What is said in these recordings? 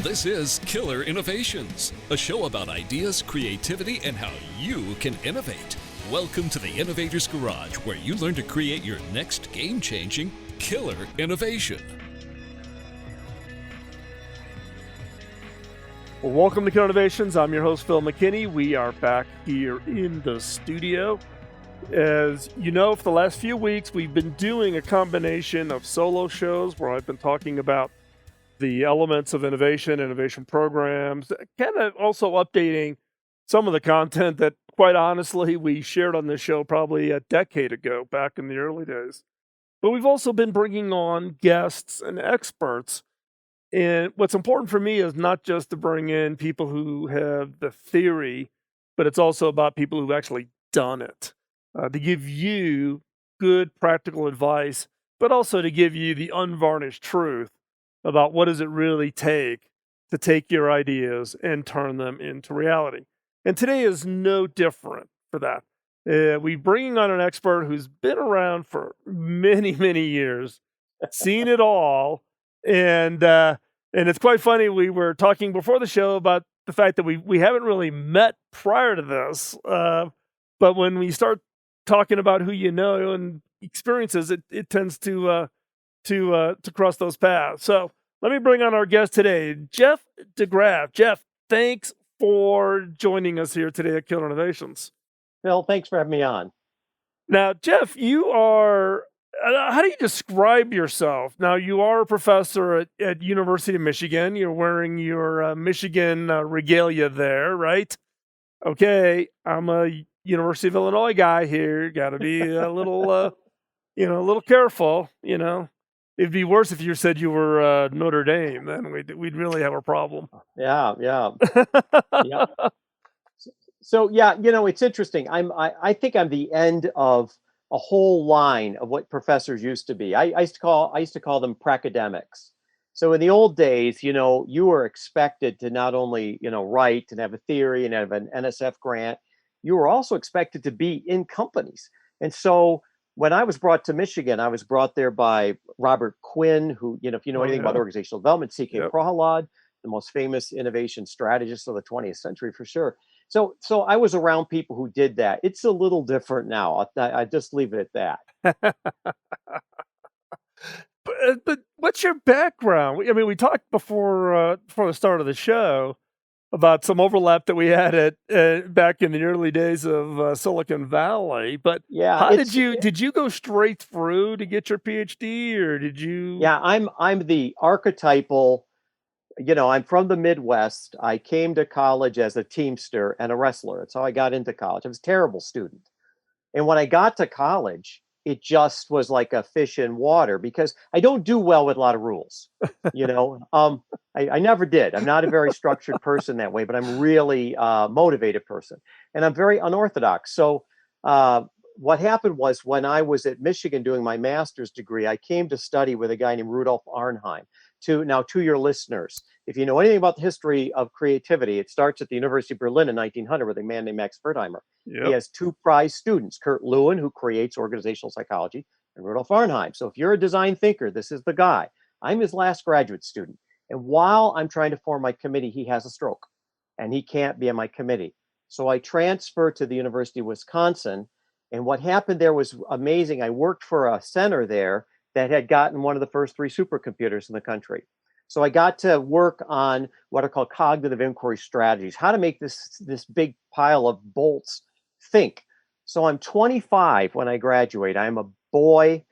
This is Killer Innovations, a show about ideas, creativity, and how you can innovate. Welcome to the Innovator's Garage, where you learn to create your next game-changing killer innovation. Well, welcome to Killer Innovations. I'm your host, Phil McKinney. We are back here in the studio. As you know, for the last few weeks, we've been doing a combination of solo shows where I've been talking about the elements of innovation programs, kind of also updating some of the content that, quite honestly, we shared on this show probably a decade ago, back in the early days. But we've also been bringing on guests and experts. And what's important for me is not just to bring in people who have the theory, but it's also about people who've actually done it, to give you good practical advice, but also to give you the unvarnished truth about what does it really take to take your ideas and turn them into reality. And today is no different for that. We're bringing on an expert who's been around for many, many years, seen it all, and it's quite funny. We were talking before the show about the fact that we haven't really met prior to this, but when we start talking about who you know and experiences, it tends to cross those paths. So let me bring on our guest today, Jeff Degraff. Jeff, thanks for joining us here today at Killer Innovations. Phil, thanks for having me on. Now, Jeff, you are, how do you describe yourself? Now, you are a professor at University of Michigan. You're wearing your Michigan regalia there, right? Okay, I'm a University of Illinois guy here. Got to be a little, a little careful, It'd be worse if you said you were Notre Dame. Then we'd really have a problem. Yeah. So it's interesting. I think I'm the end of a whole line of what professors used to be. I used to call them pragmatics. So in the old days, you were expected to not only write and have a theory and have an NSF grant, you were also expected to be in companies. And so when I was brought to Michigan, I was brought there by Robert Quinn, who, if you know anything about organizational development, C.K. Prahalad, the most famous innovation strategist of the 20th century for sure. So I was around people who did that. It's a little different now. I just leave it at that. But what's your background? I mean, we talked before the start of the show about some overlap that we had at back in the early days of Silicon Valley. But how did you go straight through to get your PhD, or did you? Yeah, I'm the archetypal. I'm from the Midwest. I came to college as a teamster and a wrestler. That's how I got into college. I was a terrible student, and when I got to college, it just was like a fish in water because I don't do well with a lot of rules. I never did. I'm not a very structured person that way, but I'm really a motivated person, and I'm very unorthodox. So what happened was when I was at Michigan doing my master's degree, I came to study with a guy named Rudolf Arnheim. To your listeners, if you know anything about the history of creativity, it starts at the University of Berlin in 1900 with a man named Max Wertheimer. Yep. He has two prize students, Kurt Lewin, who creates organizational psychology, and Rudolf Arnheim. So if you're a design thinker, this is the guy. I'm his last graduate student. And while I'm trying to form my committee, he has a stroke and he can't be on my committee. So I transferred to the University of Wisconsin. And what happened there was amazing. I worked for a center there that had gotten one of the first 3 supercomputers in the country. So I got to work on what are called cognitive inquiry strategies, how to make this big pile of bolts think. So I'm 25 when I graduate. I'm a boy.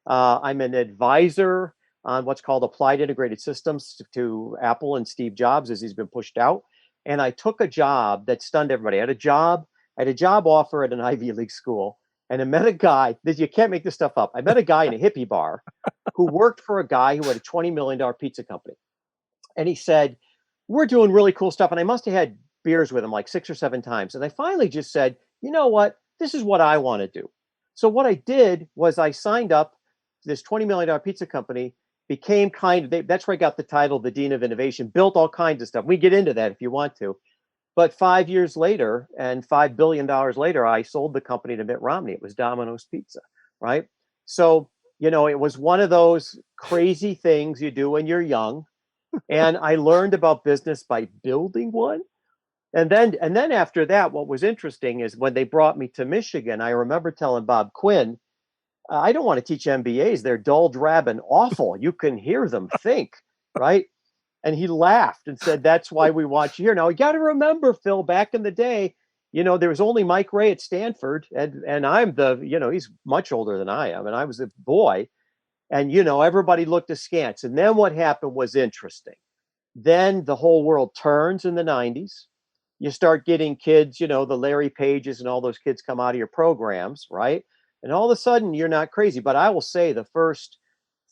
I'm an advisor on what's called applied integrated systems to Apple and Steve Jobs as he's been pushed out. And I took a job that stunned everybody. I had a job offer at an Ivy League school. And I met a guy, you can't make this stuff up. I met a guy in a hippie bar who worked for a guy who had a $20 million pizza company. And he said, we're doing really cool stuff. And I must have had beers with him like 6 or 7 times. And I finally just said, you know what? This is what I want to do. So what I did was I signed up to this $20 million pizza company, became that's where I got the title, the Dean of Innovation, built all kinds of stuff. We get into that if you want to. But 5 years later and $5 billion later, I sold the company to Mitt Romney. It was Dominoes Pizza, right? So, it was one of those crazy things you do when you're young. And I learned about business by building one. And then after that, what was interesting is when they brought me to Michigan, I remember telling Bob Quinn, I don't want to teach MBAs. They're dull, drab, and awful. You can hear them think, right? And he laughed and said, "That's why we want you here." Now, you got to remember, Phil, back in the day, there was only Mike Ray at Stanford, and I'm he's much older than I am, and I was a boy, and everybody looked askance. And then what happened was interesting. Then the whole world turns in the 90s. You start getting kids, the Larry Pages and all those kids come out of your programs, right? And all of a sudden, you're not crazy. But I will say the first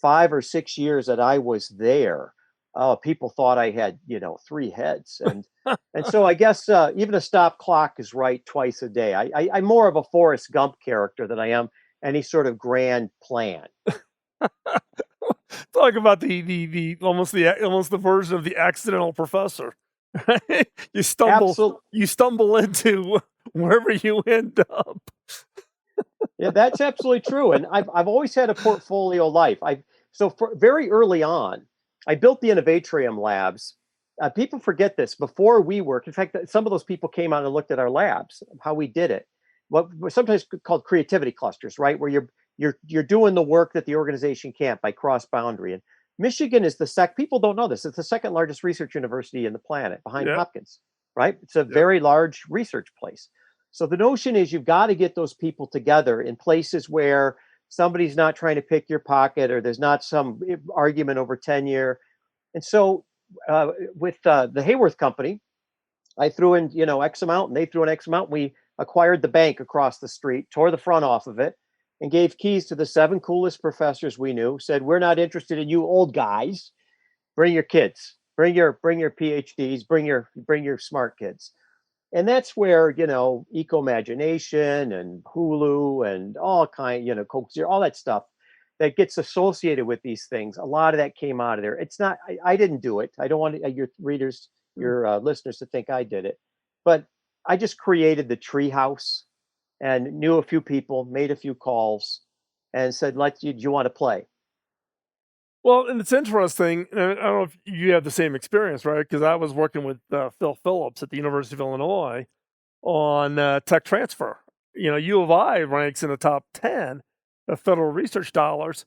5 or 6 years that I was there, people thought I had, 3 heads. And so I guess even a stop clock is right twice a day. I'm more of a Forrest Gump character than I am any sort of grand plan. Talk about the almost the version of the accidental professor. you stumble Absolutely. you stumble into wherever you end up. Yeah, that's absolutely true. And I've always had a portfolio life. Very early on, I built the Innovatrium labs. People forget this. Before we worked, in fact, some of those people came out and looked at our labs, how we did it. What sometimes called creativity clusters, right? Where you're doing the work that the organization can't by cross boundary. And Michigan is people don't know this. It's the second largest research university in the planet behind Yep. Hopkins, right? It's a very large research place. So the notion is you've got to get those people together in places where somebody's not trying to pick your pocket or there's not some argument over tenure. And so with the Hayworth Company, I threw in, X amount and they threw in X amount. We acquired the bank across the street, tore the front off of it, and gave keys to the 7 coolest professors we knew, said, "We're not interested in you old guys. Bring your kids, bring your PhDs, bring your smart kids." And that's where, Eco-Imagination and Hulu and all Coke Zero, all that stuff that gets associated with these things. A lot of that came out of there. It's not, I didn't do it. I don't want your readers, your listeners to think I did it, but I just created the treehouse and knew a few people, made a few calls and said, do you want to play? Well, and it's interesting. And I don't know if you have the same experience, right? Because I was working with Phil Phillips at the University of Illinois on tech transfer. U of I ranks in the top 10 of federal research dollars,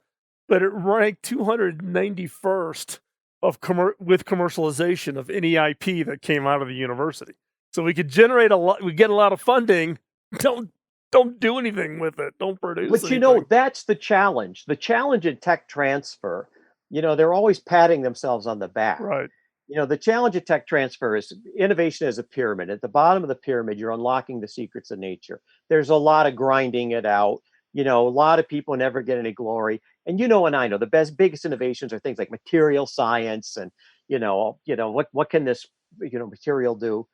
but it ranked 291st with commercialization of any IP that came out of the university. So we could generate a lot. We get a lot of funding. Don't do anything with it. Don't produce. But that's the challenge. The challenge in tech transfer. They're always patting themselves on the back. Right. The challenge of tech transfer is innovation as a pyramid. At the bottom of the pyramid, you're unlocking the secrets of nature. There's a lot of grinding it out. A lot of people never get any glory. And and I know the biggest innovations are things like material science and, what can this, material do?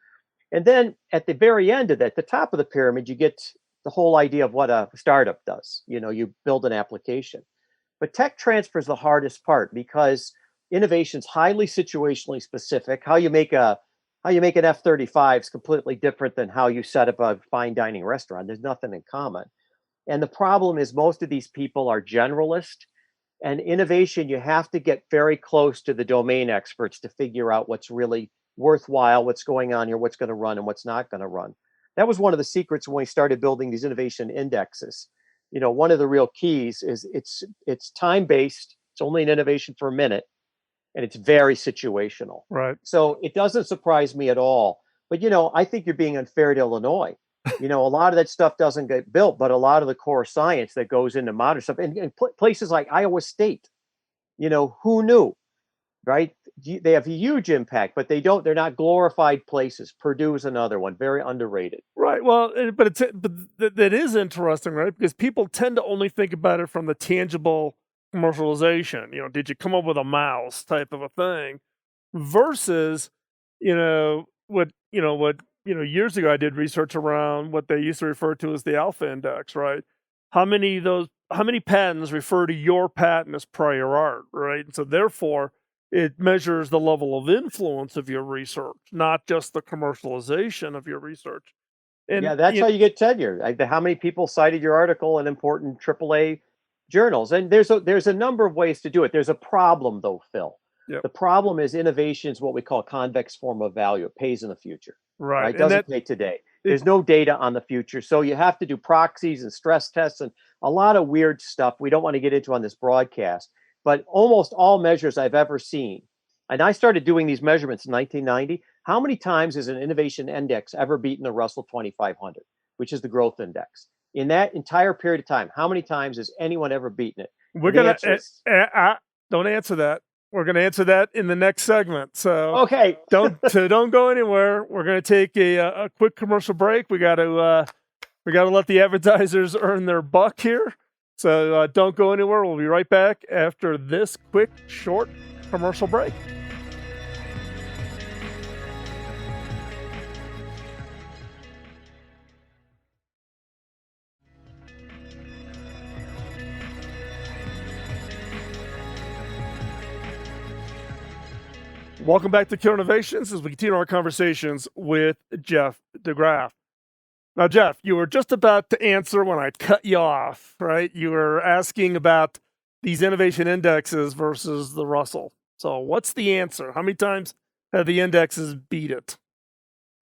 And then at the very end of that, the top of the pyramid, you get the whole idea of what a startup does. You build an application. But tech transfer is the hardest part because innovation is highly situationally specific. How you make an F-35 is completely different than how you set up a fine dining restaurant. There's nothing in common. And the problem is most of these people are generalist. And innovation, you have to get very close to the domain experts to figure out what's really worthwhile, what's going on here, what's going to run and what's not going to run. That was one of the secrets when we started building these innovation indexes. One of the real keys is it's time-based. It's only an innovation for a minute, and it's very situational. Right. So it doesn't surprise me at all. But, I think you're being unfair to Illinois. A lot of that stuff doesn't get built, but a lot of the core science that goes into modern stuff and places like Iowa State, who knew, right? They have a huge impact, but they're not glorified places. Purdue is another one, very underrated. Right. Well, but that is interesting, right? Because people tend to only think about it from the tangible commercialization. Did you come up with a mouse type of a thing versus, what years ago I did research around what they used to refer to as the alpha index, right? How many patents refer to your patent as prior art, right? And so therefore it measures the level of influence of your research, not just the commercialization of your research. And yeah, that's how you get tenure. How many people cited your article in important AAA journals? And there's a number of ways to do it. There's a problem though, Phil. Yep. The problem is innovation is what we call a convex form of value. It pays in the future, Right. right? It And doesn't pay today. There's it, no data on the future. So you have to do proxies and stress tests and a lot of weird stuff we don't want to get into on this broadcast. But almost all measures I've ever seen, and I started doing these measurements in 1990. How many times has an innovation index ever beaten the Russell 2500, which is the growth index? In that entire period of time, how many times has anyone ever beaten it? we're And the gonna answer is don't answer that. We're gonna answer that in the next segment. So okay. don't go anywhere. We're gonna take a quick commercial break. We got to let the advertisers earn their buck here. So don't go anywhere. We'll be right back after this quick, short commercial break. Welcome back to Killer Innovations as we continue our conversations with Jeff Degraff. Now, Jeff, you were just about to answer when I cut you off, right? You were asking about these innovation indexes versus the Russell. So what's the answer? How many times have the indexes beat it?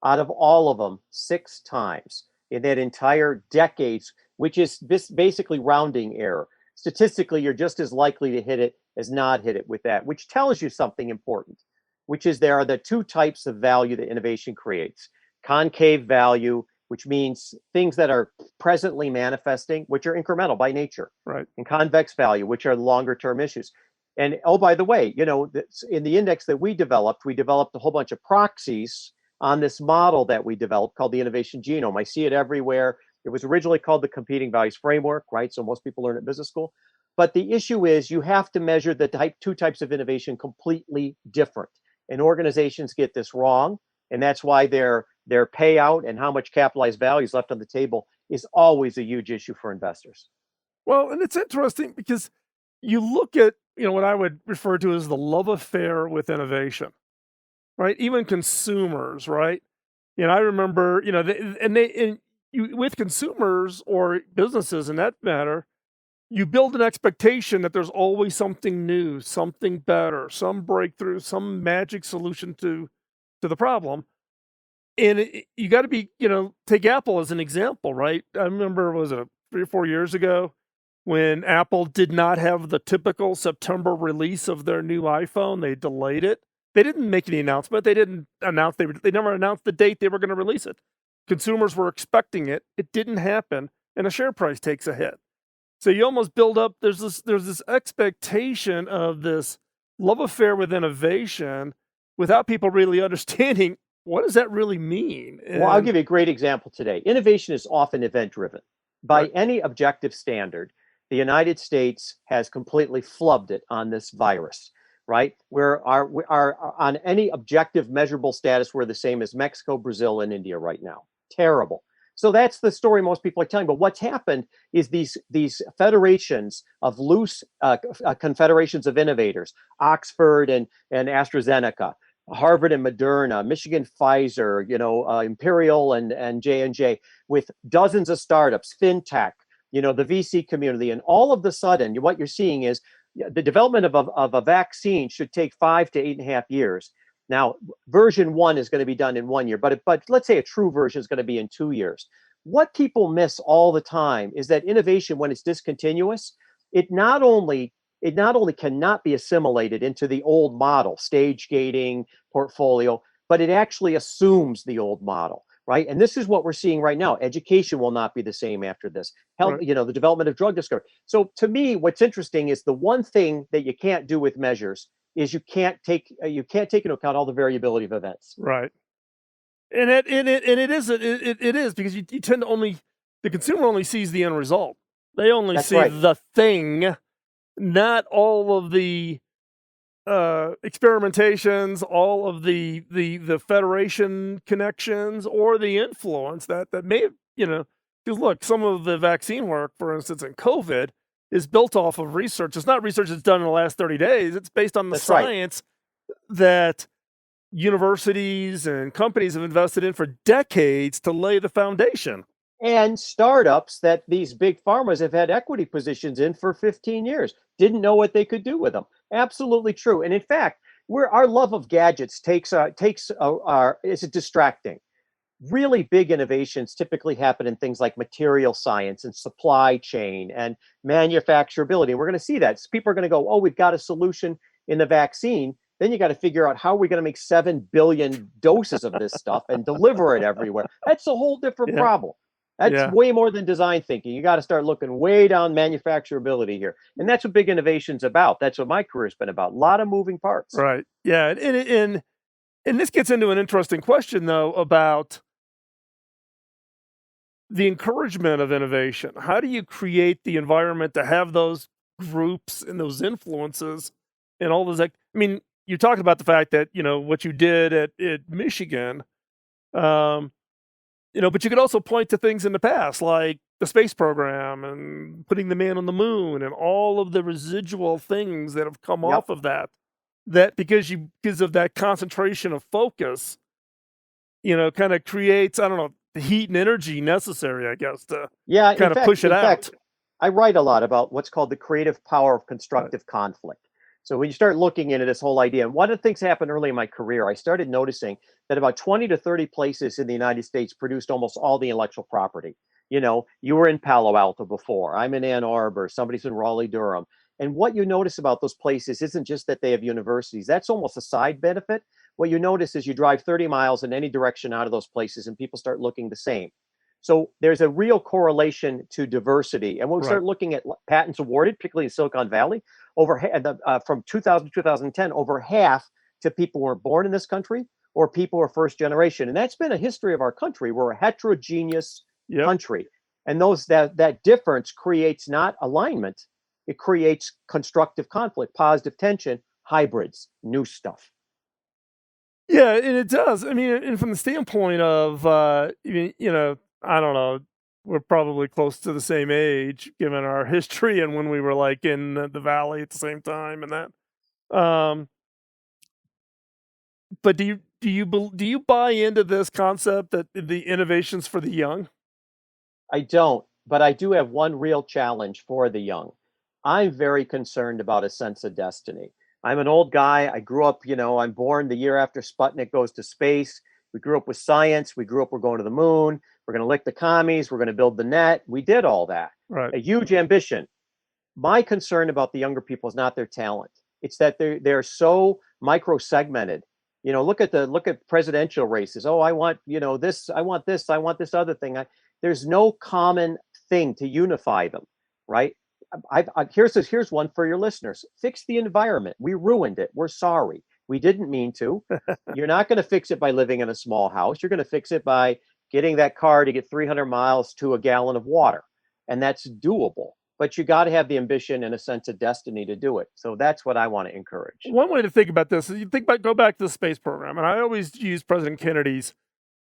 Out of all of them, 6 times in that entire decades, which is basically rounding error. Statistically, you're just as likely to hit it as not hit it with that, which tells you something important, which is there are the 2 types of value that innovation creates. Concave value, which means things that are presently manifesting, which are incremental by nature. Right. And convex value, which are longer term issues. And oh, by the way, in the index that we developed a whole bunch of proxies on this model that we developed called the innovation genome. I see it everywhere. It was originally called the competing values framework, right? So most people learn at business school. But the issue is you have to measure the 2 types of innovation completely different. And organizations get this wrong. And that's why their payout and how much capitalized value is left on the table is always a huge issue for investors. Well, and it's interesting because you look at, what I would refer to as the love affair with innovation, right? Even consumers, right? I remember, with consumers or businesses in that matter, you build an expectation that there's always something new, something better, some breakthrough, some magic solution to the problem. And you got to be, take Apple as an example, right? I remember, was it 3 or 4 years ago when Apple did not have the typical September release of their new iPhone? They delayed it. They didn't make any announcement. They didn't announce, they never announced the date they were going to release it. Consumers were expecting it. It didn't happen. And the share price takes a hit. So you almost build up, there's this expectation of this love affair with innovation without people really understanding what does that really mean. Well, I'll give you a great example today. Innovation is often event driven. By Right. any objective standard, the United States has completely flubbed it on this virus, right? We are on any objective measurable status, we're the same as Mexico, Brazil, and India right now. Terrible. So that's the story most people are telling. But what's happened is these federations of loose confederations of innovators, Oxford and AstraZeneca, Harvard and Moderna, Michigan Pfizer, Imperial and J&J, with dozens of startups, fintech, the VC community, and all of the sudden, what you're seeing is the development of a vaccine should take 5 to 8.5 years. Now, version 1 is going to be done in 1 year, but let's say a true version is going to be in 2 years. What people miss all the time is that innovation, when it's discontinuous, it not only cannot be assimilated into the old model, stage gating, portfolio, but it actually assumes the old model, right? And this is what we're seeing right now. Education will not be the same after this. Health, Right. the development of drug discovery. So to me, what's interesting is the one thing that you can't do with measures is you can't take into account all the variability of events. Right. And it is because you tend to the consumer only sees the end result. They only That's see right. the thing, not all of the experimentations, all of the federation connections, or the influence that may have, because look, some of the vaccine work, for instance, in COVID, is built off of research. It's not research that's done in the last 30 days. It's based on the That's right. science that universities and companies have invested in for decades to lay the foundation. And startups that these big pharmas have had equity positions in for 15 years didn't know what they could do with them. Absolutely true. And in fact, our love of gadgets is distracting. Really big innovations typically happen in things like material science and supply chain and manufacturability. We're going to see that. So people are going to go, oh, we've got a solution in the vaccine. Then you got to figure out how are we going to make 7 billion doses of this stuff and deliver it everywhere. That's a whole different problem. That's way more than design thinking. You got to start looking way down manufacturability here. And that's what big innovation's about. That's what my career's been about. A lot of moving parts. Right. Yeah. And this gets into an interesting question, though, about the encouragement of innovation. How do you create the environment to have those groups and those influences and all those? I mean, you talked about the fact that, what you did at Michigan, but you could also point to things in the past, like the space program and putting the man on the moon and all of the residual things that have come off of that because of that concentration of focus, kind of creates, I don't know, the heat and energy necessary, I guess, to kind of push it out. Fact, I write a lot about what's called the creative power of constructive conflict. So when you start looking into this whole idea, and one of the things happened early in my career, I started noticing that about 20 to 30 places in the United States produced almost all the intellectual property. You were in Palo Alto before. I'm in Ann Arbor. Somebody's in Raleigh, Durham. And what you notice about those places isn't just that they have universities. That's almost a side benefit. What you notice is you drive 30 miles in any direction out of those places and people start looking the same. So there's a real correlation to diversity. And when we start looking at patents awarded, particularly in Silicon Valley, from 2000 to 2010, over half to people who were born in this country or people who are first generation. And that's been a history of our country. We're a heterogeneous country. And that difference creates not alignment, it creates constructive conflict, positive tension, hybrids, new stuff. Yeah, and it does. I mean, and from the standpoint of, I don't know, we're probably close to the same age given our history and when we were like in the valley at the same time and that. But do you buy into this concept that the innovations for the young? I don't, but I do have one real challenge for the young. I'm very concerned about a sense of destiny. I'm an old guy. I grew up, I'm born the year after Sputnik goes to space. We grew up with science. We grew up, we're going to the moon. We're going to lick the commies. We're going to build the net. We did all that. Right. A huge ambition. My concern about the younger people is not their talent. It's that they're so micro-segmented. Look at presidential races. Oh, I want, this, I want this, I want this other thing. There's no common thing to unify them, right? Here's one for your listeners. Fix the environment. We ruined it. We're sorry. We didn't mean to. You're not going to fix it by living in a small house. You're going to fix it by getting that car to get 300 miles to a gallon of water. And that's doable. But you got to have the ambition and a sense of destiny to do it. So that's what I want to encourage. One way to think about this is go back to the space program. And I always use President Kennedy's,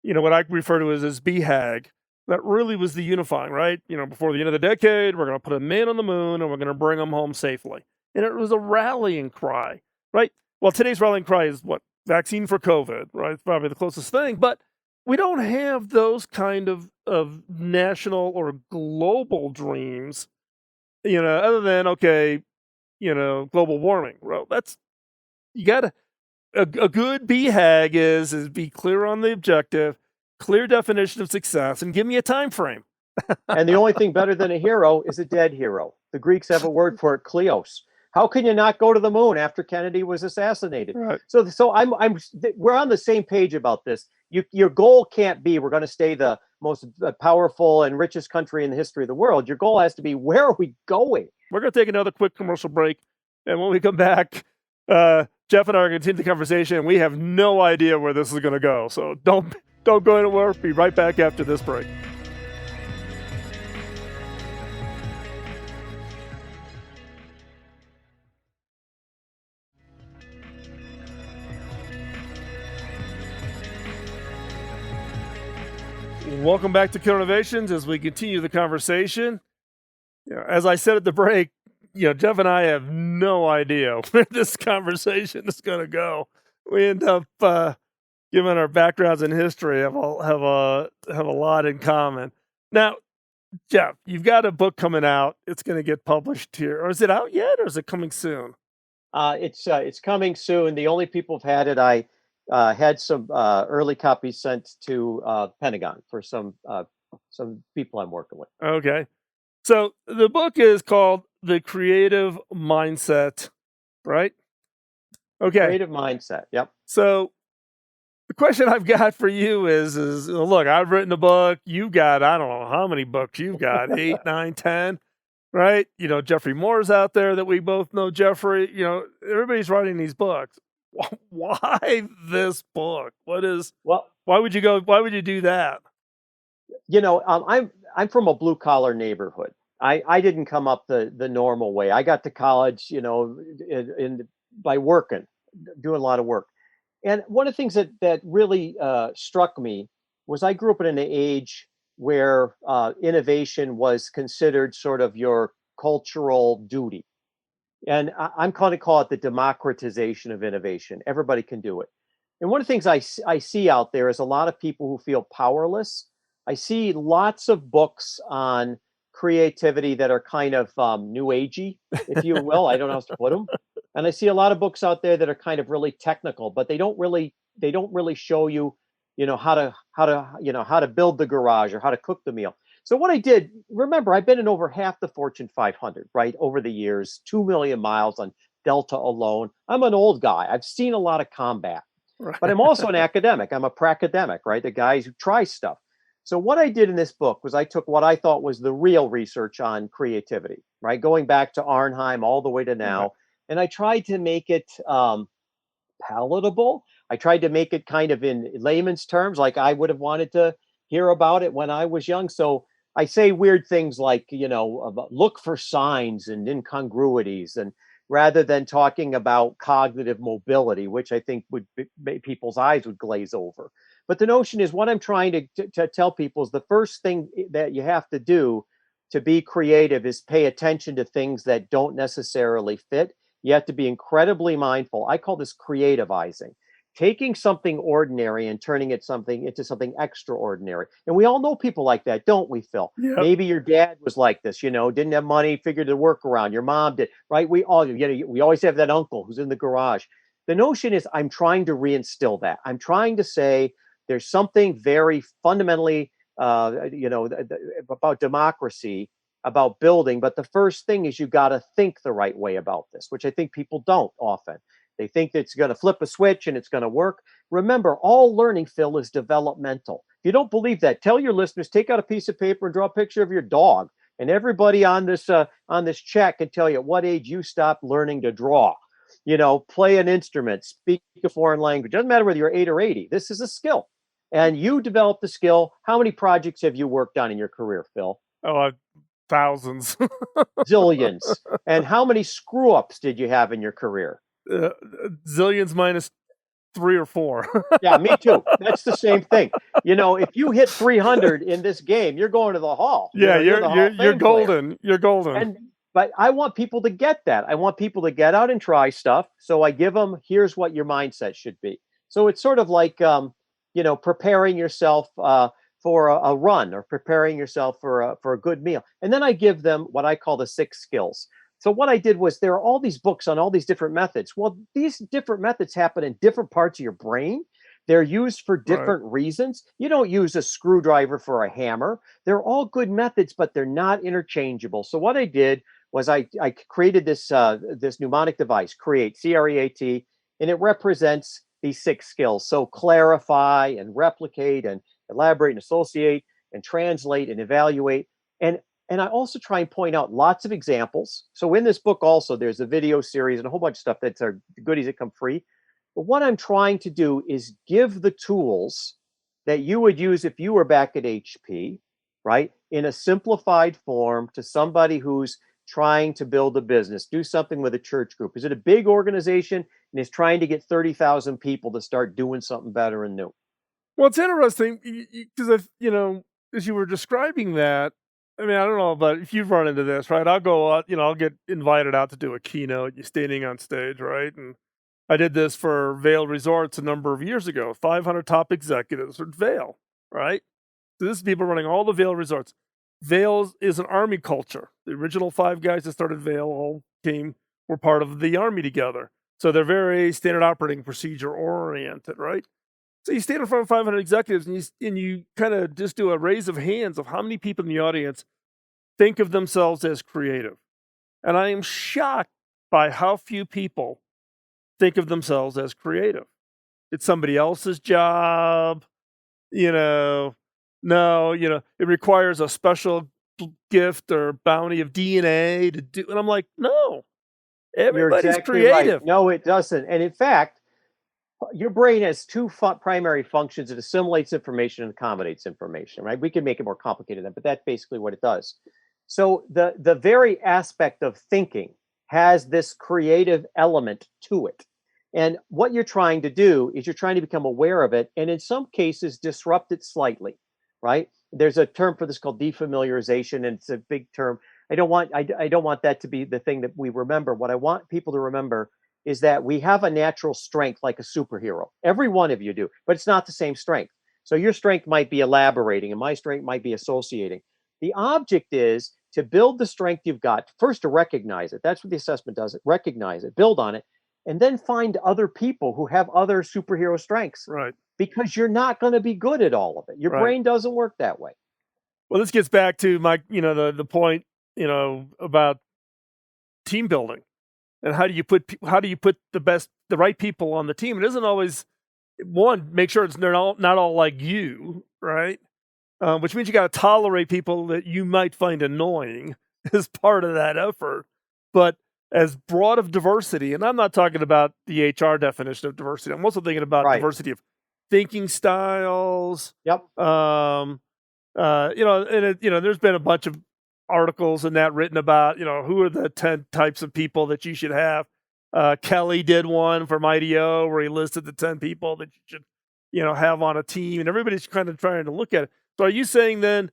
what I refer to as BHAG. That really was the unifying, right? Before the end of the decade, we're going to put a man on the moon and we're going to bring them home safely. And it was a rallying cry, right? Well, today's rallying cry is what? Vaccine for COVID, right? It's probably the closest thing. But we don't have those kind of national or global dreams, other than, global warming. Well, you got to, a good BHAG is be clear on the objective, clear definition of success, and give me a time frame. And the only thing better than a hero is a dead hero. The Greeks have a word for it, kleos. How can you not go to the moon after Kennedy was assassinated? Right. So we're on the same page about this. Your goal can't be we're going to stay the most powerful and richest country in the history of the world. Your goal has to be where are we going? We're going to take another quick commercial break, and when we come back, Jeff and I are going to continue the conversation. We have no idea where this is going to go, so don't go anywhere. Be right back after this break. Welcome back to Killer Innovations as we continue the conversation. As I said at the break, Jeff and I have no idea where this conversation is going to go. We end up, given our backgrounds in history, have a lot in common. Now, Jeff, you've got a book coming out. It's going to get published here. Or is it out yet, or is it coming soon? It's coming soon. The only people who've had it, I had some early copies sent to Pentagon for some people I'm working with. Okay. So the book is called The Creative Mindset, right? Okay. Creative mindset. Yep. So the question I've got for you is look, I've written a book. You got, I don't know how many books you've got, 8, 9, 10, right? Jeffrey Moore's out there that we both know. Jeffrey, everybody's writing these books. Why this book? Well, why would you do that? I'm from a blue collar neighborhood. I didn't come up the normal way. I got to college, by working, doing a lot of work. And one of the things that really struck me was I grew up in an age where innovation was considered sort of your cultural duty. And I'm going to call it the democratization of innovation. Everybody can do it. And one of the things I see out there is a lot of people who feel powerless. I see lots of books on creativity that are kind of new agey, if you will. I don't know how else to put them. And I see a lot of books out there that are kind of really technical, but they don't really show you, how to build the garage or how to cook the meal. So what I did, remember, I've been in over half the Fortune 500, right, over the years, 2 million miles on Delta alone. I'm an old guy. I've seen a lot of combat, but I'm also an academic. I'm a pragmatic, right? The guys who try stuff. So what I did in this book was I took what I thought was the real research on creativity, right? Going back to Arnheim all the way to now. And I tried to make it palatable. I tried to make it kind of in layman's terms, like I would have wanted to hear about it when I was young. So I say weird things like, look for signs and incongruities, and rather than talking about cognitive mobility, which I think would make people's eyes would glaze over. But the notion is, what I'm trying to tell people is the first thing that you have to do to be creative is pay attention to things that don't necessarily fit. You have to be incredibly mindful. I call this creativizing, taking something ordinary and turning it into something extraordinary. And we all know people like that, don't we, Phil? Yep. Maybe your dad was like this, didn't have money, figured to work around. Your mom did, right? We all, we always have that uncle who's in the garage. The notion is, I'm trying to reinstill that. I'm trying to say there's something very fundamentally, about democracy, about building. But the first thing is you got to think the right way about this, which I think people don't often. They think that it's going to flip a switch and it's going to work. Remember, all learning, Phil, is developmental. If you don't believe that, tell your listeners, take out a piece of paper and draw a picture of your dog. And everybody on this chat can tell you at what age you stopped learning to draw. Play an instrument, speak a foreign language. Doesn't matter whether you're 8 or 80. This is a skill. And you developed the skill. How many projects have you worked on in your career, Phil? Oh, thousands. Zillions. And how many screw-ups did you have in your career? Zillions minus 3 or 4. Yeah, me too. That's the same thing. If you hit 300 in this game, you're going to the hall. Yeah, you're golden. Player. You're golden. But I want people to get that. I want people to get out and try stuff. So I give them, here's what your mindset should be. So it's sort of like, preparing yourself for a run, or preparing yourself for a good meal. And then I give them what I call the 6 skills. So what I did was, there are all these books on all these different methods. Well, these different methods happen in different parts of your brain. They're used for different reasons. You don't use a screwdriver for a hammer. They're all good methods, but they're not interchangeable. So what I did was I created this mnemonic device, CREATE, CREAT, and it represents these 6 skills. So clarify and replicate and elaborate and associate and translate and evaluate. And I also try and point out lots of examples. So in this book also, there's a video series and a whole bunch of stuff that's are goodies that come free. But what I'm trying to do is give the tools that you would use if you were back at HP, right, in a simplified form to somebody who's trying to build a business, do something with a church group. Is it a big organization and is trying to get 30,000 people to start doing something better and new? Well, it's interesting because, as you were describing that, I mean, I don't know, but if you've run into this, right? I'll go out, I'll get invited out to do a keynote. You're standing on stage, right? And I did this for Vail Resorts a number of years ago. 500 top executives at Vail, right? So this is people running all the Vail Resorts. Vail is an army culture. The original 5 guys that started Vail all came were part of the Army together. So they're very standard operating procedure oriented, right? So you stand in front of 500 executives and you kind of just do a raise of hands of how many people in the audience think of themselves as creative. And I am shocked by how few people think of themselves as creative. It's somebody else's job, no, it requires a special gift or bounty of DNA to do. And I'm like, no, everybody's You're exactly creative. right. No, it doesn't. And in fact, your brain has two primary functions. It assimilates information and accommodates information, right? We can make it more complicated than that, but that's basically what it does. So the very aspect of thinking has this creative element to it. And what you're trying to do is you're trying to become aware of it, and in some cases disrupt it slightly, right? There's a term for this called defamiliarization, and it's a big term. I don't want that to be the thing that we remember. What I want people to remember is that we have a natural strength like a superhero. Every one of you do, but it's not the same strength. So your strength might be elaborating, and my strength might be associating. The object is to build the strength you've got, first to recognize it. That's what the assessment does. It recognize it, build on it, and then find other people who have other superhero strengths. Right. Because you're not going to be good at all of it. Your brain doesn't work that way. Well, this gets back to my, the point, about team building, and how do you put the right people on the team? It isn't always make sure they're not all like you, right? Which means you got to tolerate people that you might find annoying as part of that effort. But as broad of diversity, and I'm not talking about the HR definition of diversity. I'm also thinking about diversity of thinking styles. Yep. There's been a bunch of articles and that written about, who are the 10 types of people that you should have. Kelly did one from IDEO where he listed the 10 people that you should, have on a team, and everybody's kind of trying to look at it. So are you saying then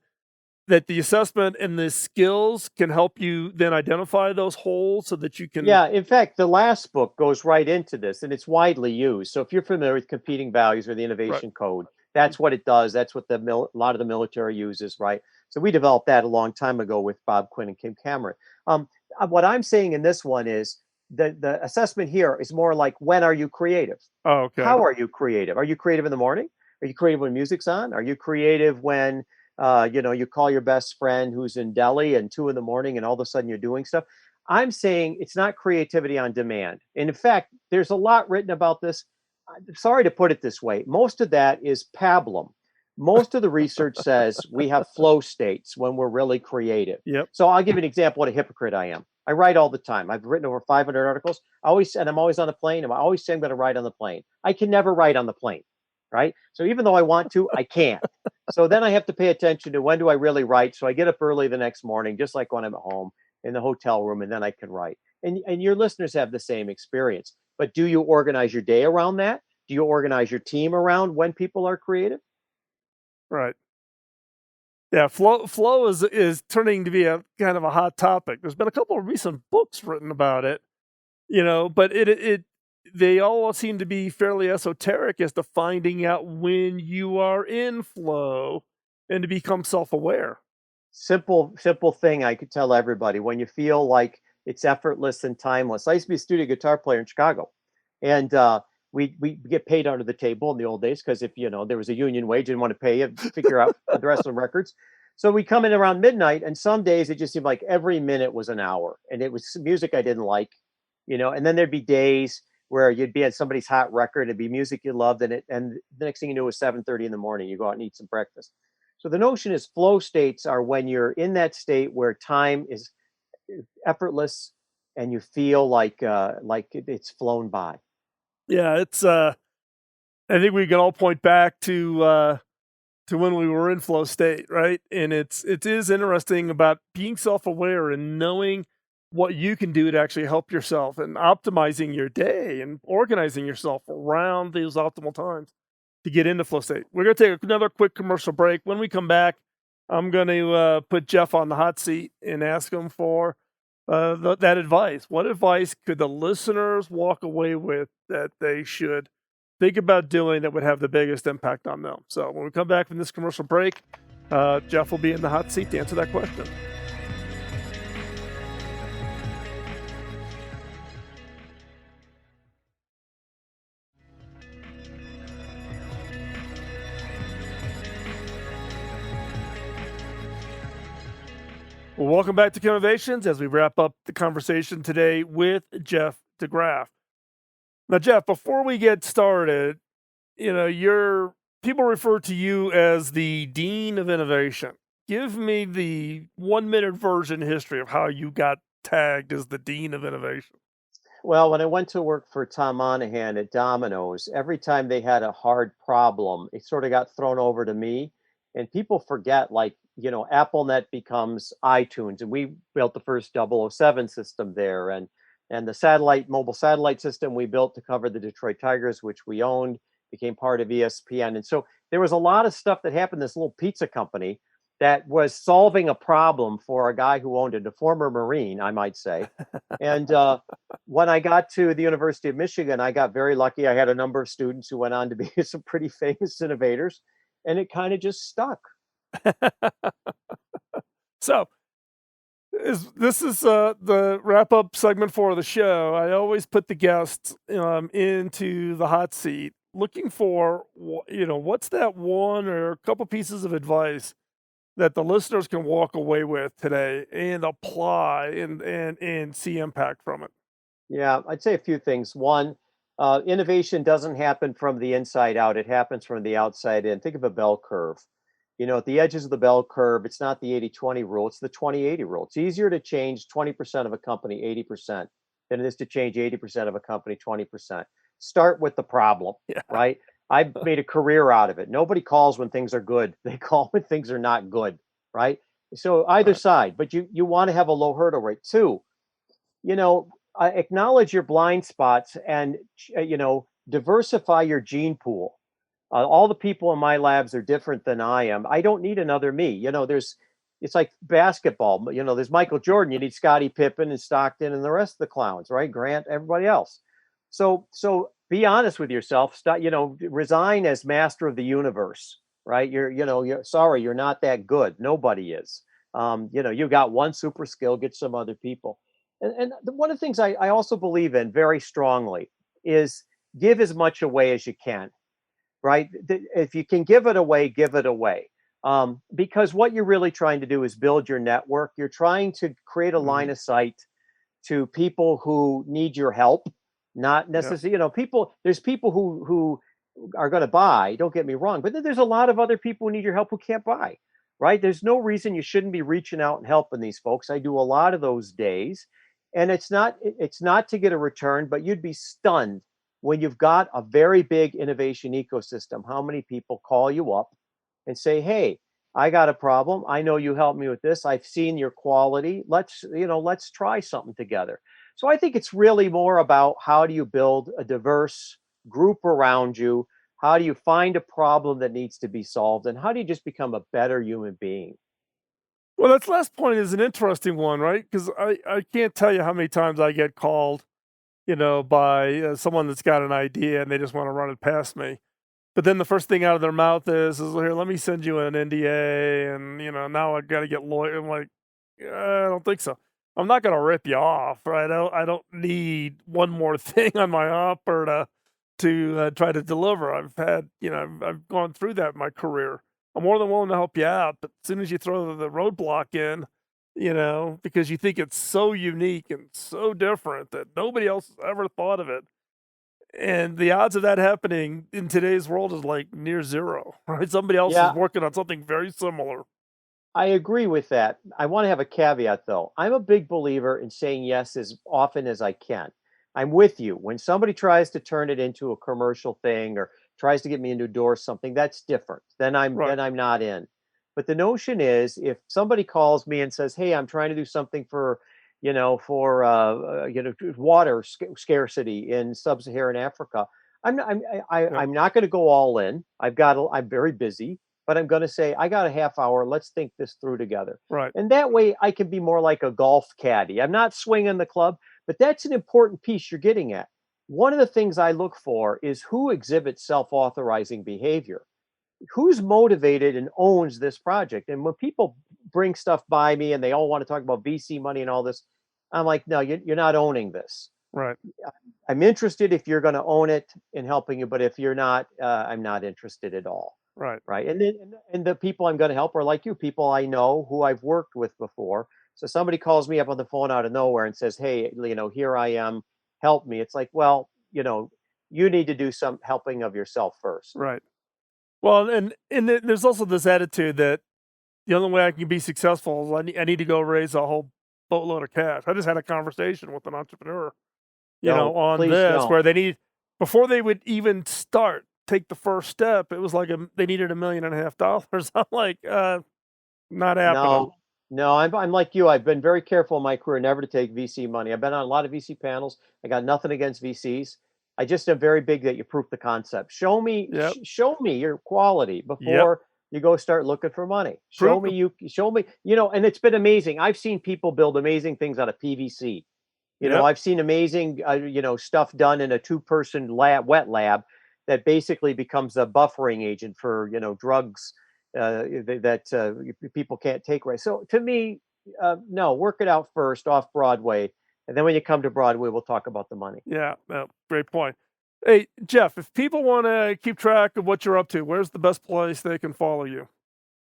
that the assessment and the skills can help you then identify those holes so that you can... Yeah, in fact, the last book goes right into this, and it's widely used. So if you're familiar with competing values or the innovation code, that's what it does. That's what a lot of the military uses, right? So we developed that a long time ago with Bob Quinn and Kim Cameron. What I'm saying in this one is the assessment here is more like, when are you creative? Oh, okay. How are you creative? Are you creative in the morning? Are you creative when music's on? Are you creative when you call your best friend who's in Delhi and 2 a.m. and all of a sudden you're doing stuff? I'm saying it's not creativity on demand. And in fact, there's a lot written about this. I'm sorry to put it this way. Most of that is pablum. Most of the research says we have flow states when we're really creative. Yep. So I'll give you an example what a hypocrite I am. I write all the time. I've written over 500 articles. I'm always on the plane. And I always say I'm going to write on the plane. I can never write on the plane, right? So even though I want to, I can't. So then I have to pay attention to when do I really write. So I get up early the next morning, just like when I'm at home in the hotel room, and then I can write. And your listeners have the same experience. But do you organize your day around that? Do you organize your team around when people are creative? Right. Yeah, flow is turning to be a kind of a hot topic. There's been a couple of recent books written about it, but they all seem to be fairly esoteric as to finding out when you are in flow and to become self-aware. Simple thing I could tell everybody: when you feel like it's effortless and timeless. I used to be a studio guitar player in Chicago, and we get paid under the table in the old days because if there was a union wage, didn't want to pay you, figure out the rest of the records. So we come in around midnight, and some days it just seemed like every minute was an hour, and it was music I didn't like, and then there'd be days where you'd be at somebody's hot record, it'd be music you loved, and the next thing you knew it was 7:30 in the morning. You go out and eat some breakfast. So the notion is flow states are when you're in that state where time is effortless and you feel like it's flown by. Yeah, it's I think we can all point back to when we were in flow state, right? And it is interesting about being self-aware and knowing what you can do to actually help yourself and optimizing your day and organizing yourself around those optimal times to get into flow state. We're going to take another quick commercial break. When we come back, I'm going to put Jeff on the hot seat and ask him for that advice. What advice could the listeners walk away with that they should think about doing that would have the biggest impact on them? So when we come back from this commercial break, Jeff will be in the hot seat to answer that question. Well, welcome back to Innovations as we wrap up the conversation today with Jeff Degraff. Now, Jeff, before we get started, your people refer to you as the Dean of Innovation. Give me the 1 minute version history of how you got tagged as the Dean of Innovation. Well, when I went to work for Tom Monahan at Dominoes, every time they had a hard problem, it sort of got thrown over to me. And people forget, like, AppleNet becomes iTunes, and we built the first 007 system there, and the mobile satellite system we built to cover the Detroit Tigers, which we owned, became part of ESPN. And so there was a lot of stuff that happened. This little pizza company that was solving a problem for a guy who owned it, a former Marine, I might say. And when I got to the University of Michigan, I got very lucky. I had a number of students who went on to be some pretty famous innovators, and it kind of just stuck. So, this is the wrap up segment for the show. I always put the guests into the hot seat, looking for what's that one or a couple pieces of advice that the listeners can walk away with today and apply and see impact from it. Yeah, I'd say a few things. One, innovation doesn't happen from the inside out, it happens from the outside in. Think of a bell curve. At the edges of the bell curve, it's not the 80-20 rule, it's the 20-80 rule. It's easier to change 20% of a company 80% than it is to change 80% of a company 20%. Start with the problem, Yeah. right? I've made a career out of it. Nobody calls when things are good. They call when things are not good, right? So either Right. side, but you want to have a low hurdle rate. Two, you know, acknowledge your blind spots and, diversify your gene pool. All the people in my labs are different than I am. I don't need another me. It's like basketball. There's Michael Jordan. You need Scottie Pippen and Stockton and the rest of the clowns, right? Grant, everybody else. So be honest with yourself. Stop, resign as master of the universe, right? You're sorry, you're not that good. Nobody is. You got one super skill, get some other people. And one of the things I also believe in very strongly is give as much away as you can, right? If you can give it away, give it away. Because what you're really trying to do is build your network. You're trying to create a line Mhm. of sight to people who need your help, not Yeah. necessarily, there's people who are going to buy, don't get me wrong, but then there's a lot of other people who need your help who can't buy, right? There's no reason you shouldn't be reaching out and helping these folks. I do a lot of those days, and it's not to get a return, but you'd be stunned when you've got a very big innovation ecosystem, how many people call you up and say, "Hey, I got a problem. I know you helped me with this. I've seen your quality. Let's try something together." So I think it's really more about how do you build a diverse group around you? How do you find a problem that needs to be solved? And how do you just become a better human being? Well, that last point is an interesting one, right? Because I can't tell you how many times I get called, by someone that's got an idea and they just want to run it past me. But then the first thing out of their mouth is here, let me send you an NDA, and now I got to get lawyer. I'm like, I don't think so. I'm not going to rip you off, right? I don't need one more thing on my offer to try to deliver. I've gone through that in my career. I'm more than willing to help you out, but as soon as you throw the roadblock in, because you think it's so unique and so different that nobody else has ever thought of it, and the odds of that happening in today's world is like near zero, right? Somebody else is Yeah, working on something very similar. I agree with that. I want to have a caveat though. I'm a big believer in saying yes as often as I can. I'm with you. When somebody tries to turn it into a commercial thing or tries to get me into endorse something, that's different. Then I'm Right. then I'm not in. But the notion is if somebody calls me and says, "Hey, I'm trying to do something for water scarcity in sub-Saharan Africa," Yeah. I'm not going to go all in. I'm very busy, but I'm going to say, I got a half hour. Let's think this through together. Right. And that way I can be more like a golf caddy. I'm not swinging the club, but that's an important piece you're getting at. One of the things I look for is who exhibits self authorizing behavior. Who's motivated and owns this project? And when people bring stuff by me and they all want to talk about VC money and all this, I'm like, no, you're not owning this. Right. I'm interested if you're going to own it in helping you, but if you're not, I'm not interested at all. Right. Right. And then and the people I'm going to help are like you, people I know who I've worked with before. So somebody calls me up on the phone out of nowhere and says, "Hey, here I am, help me." It's like, well, you need to do some helping of yourself first. Right. Well, and there's also this attitude that the only way I can be successful is I need to go raise a whole boatload of cash. I just had a conversation with an entrepreneur, on Please this don't. where before they would even take the first step, it was like they needed $1.5 million. I'm like, not happening. No, I'm like you. I've been very careful in my career never to take VC money. I've been on a lot of VC panels. I got nothing against VCs. I just am very big that you proof the concept. Show me, Yep. show me your quality Yep. before you go start looking for money. Proof- Show me, and it's been amazing. I've seen people build amazing things out of PVC. Yep. I've seen amazing, stuff done in a 2-person wet lab that basically becomes a buffering agent for, drugs that people can't take right. So to me, no, work it out first off Broadway. And then when you come to Broadway, we'll talk about the money. Yeah, great point. Hey, Jeff, if people want to keep track of what you're up to, where's the best place they can follow you?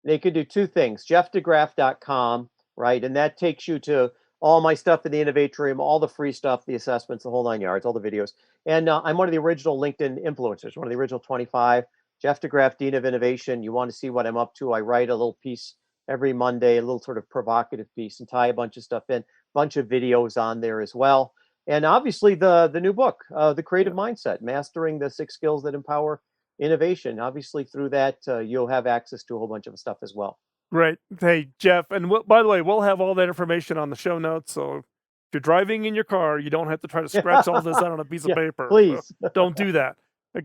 They could do 2 things, jeffdegraff.com, right? And that takes you to all my stuff in the Innovatrium, all the free stuff, the assessments, the whole 9 yards, all the videos. And I'm one of the original LinkedIn influencers, one of the original 25. Jeff Degraff, Dean of Innovation. You want to see what I'm up to? I write a little piece every Monday, a little sort of provocative piece, and tie a bunch of stuff in, bunch of videos on there as well. And obviously the new book, The Creative Mindset, Mastering the 6 Skills That Empower Innovation. Obviously through that, you'll have access to a whole bunch of stuff as well. Great. Hey, Jeff, and by the way, we'll have all that information on the show notes. So if you're driving in your car, you don't have to try to scratch all this out on a piece of paper. Please. So don't do that.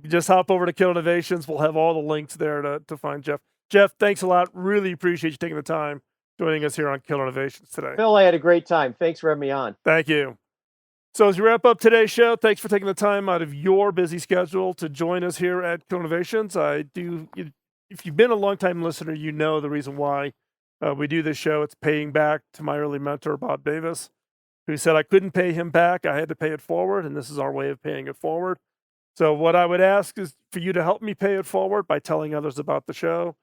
Just hop over to Kill Innovations. We'll have all the links there to find Jeff. Jeff, thanks a lot. Really appreciate you taking the time joining us here on Kill Innovations today. Phil, I had a great time. Thanks for having me on. Thank you. So as we wrap up today's show, thanks for taking the time out of your busy schedule to join us here at Kill Innovations. If you've been a longtime listener, you know the reason why we do this show. It's paying back to my early mentor, Bob Davis, who said I couldn't pay him back. I had to pay it forward, and this is our way of paying it forward. So what I would ask is for you to help me pay it forward by telling others about the show.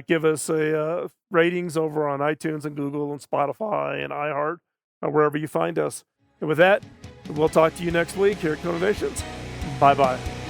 Give us a ratings over on iTunes and Google and Spotify and iHeart, wherever you find us. And with that, we'll talk to you next week here at Innovations. Bye-bye.